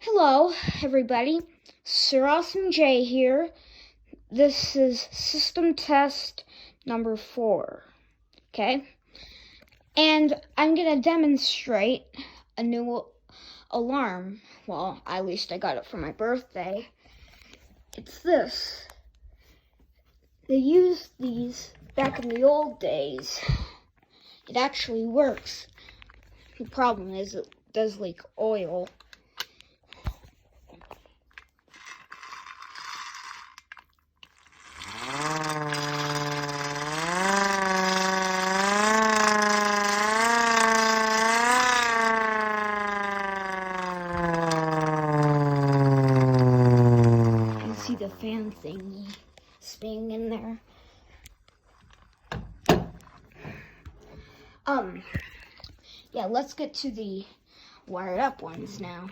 Hello, everybody. Sir Awesome J here. This is system test number 4. Okay? And I'm going to demonstrate a new alarm. Well, at least I got it for my birthday. It's this. They used these back in the old days. It actually works. The problem is it does leak oil. See the fan thingy spinning in there. Yeah, let's get to the wired up ones now.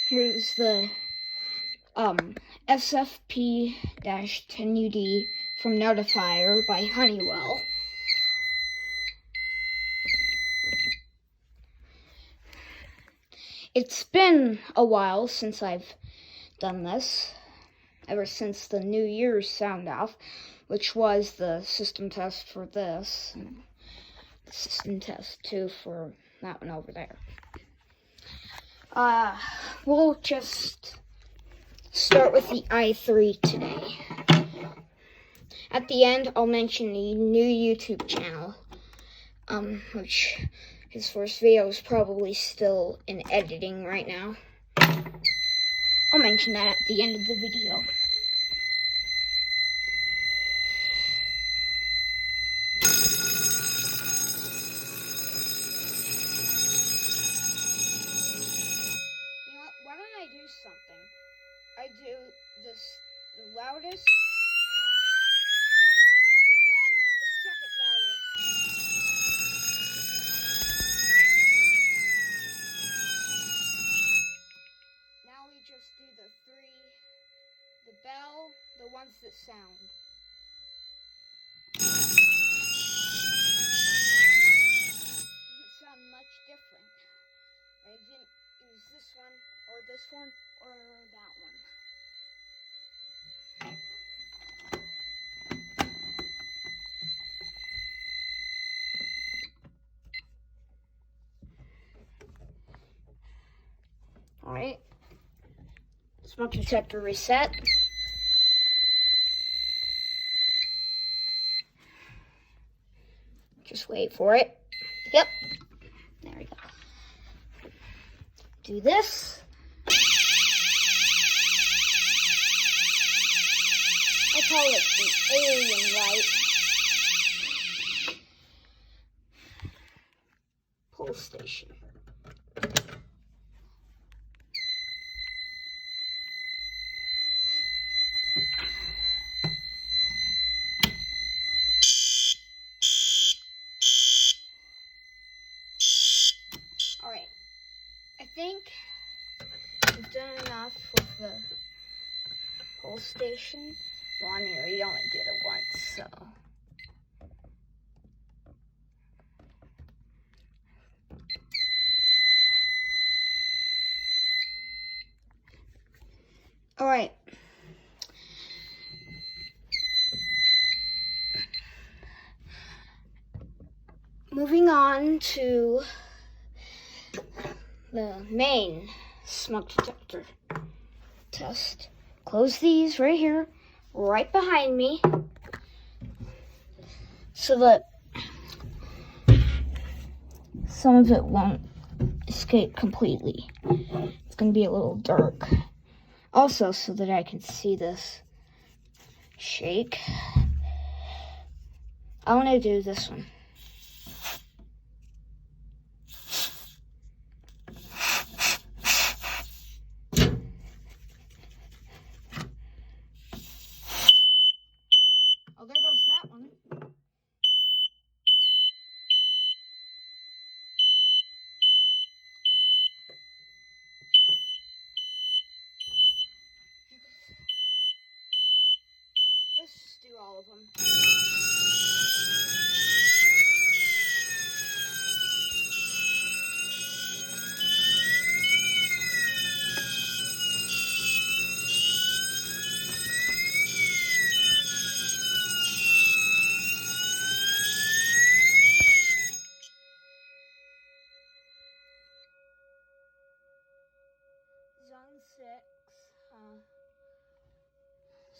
Here's the SFP-10UD from Notifier by Honeywell. It's been a while since I've done this, ever since the New Year's sound off, which was the system test for this, and the system test too for that one over there. We'll just start with the i3 today. At the end, I'll mention the new YouTube channel, which his first video is probably still in editing right now. I'll mention that at the end of the video. You know what? Why don't I do something? I do this, the loudest, and then the second loudest. Now we just do the three, the bell, the ones that sound. Doesn't sound much different. I didn't use this one, or that one. Alright. Smoke detector reset. Just wait for it. Yep. There we go. Do this. I call it the alien light. Pull station. Alright, I think we've done enough with the whole station. Well, I mean, we only did it once, so. Alright. Moving on to the main smoke detector test. Close these right here, right behind me, so that some of it won't escape completely. It's going to be a little dark. Also, so that I can see this shake, I want to do this one. Oh, there goes that one. Let's just do all of them.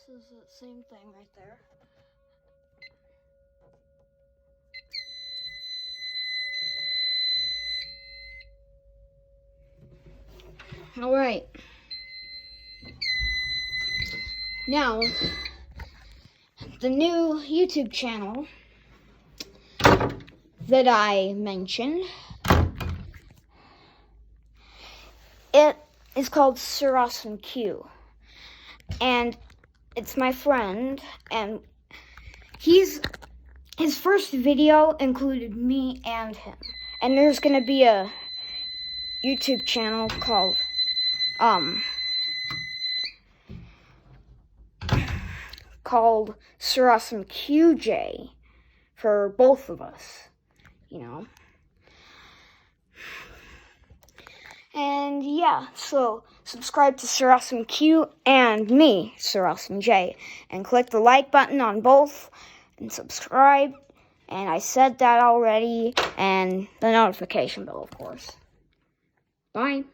is the same thing right there. All right. Now, the new YouTube channel that I mentioned, it is called Siren Q, and it's my friend, and his first video included me and him, and there's gonna be a YouTube channel called Siren QJ for both of us, you know. And yeah, so subscribe to Siren Q and me, Siren J, and click the like button on both and subscribe. And I said that already, and the notification bell, of course. Bye.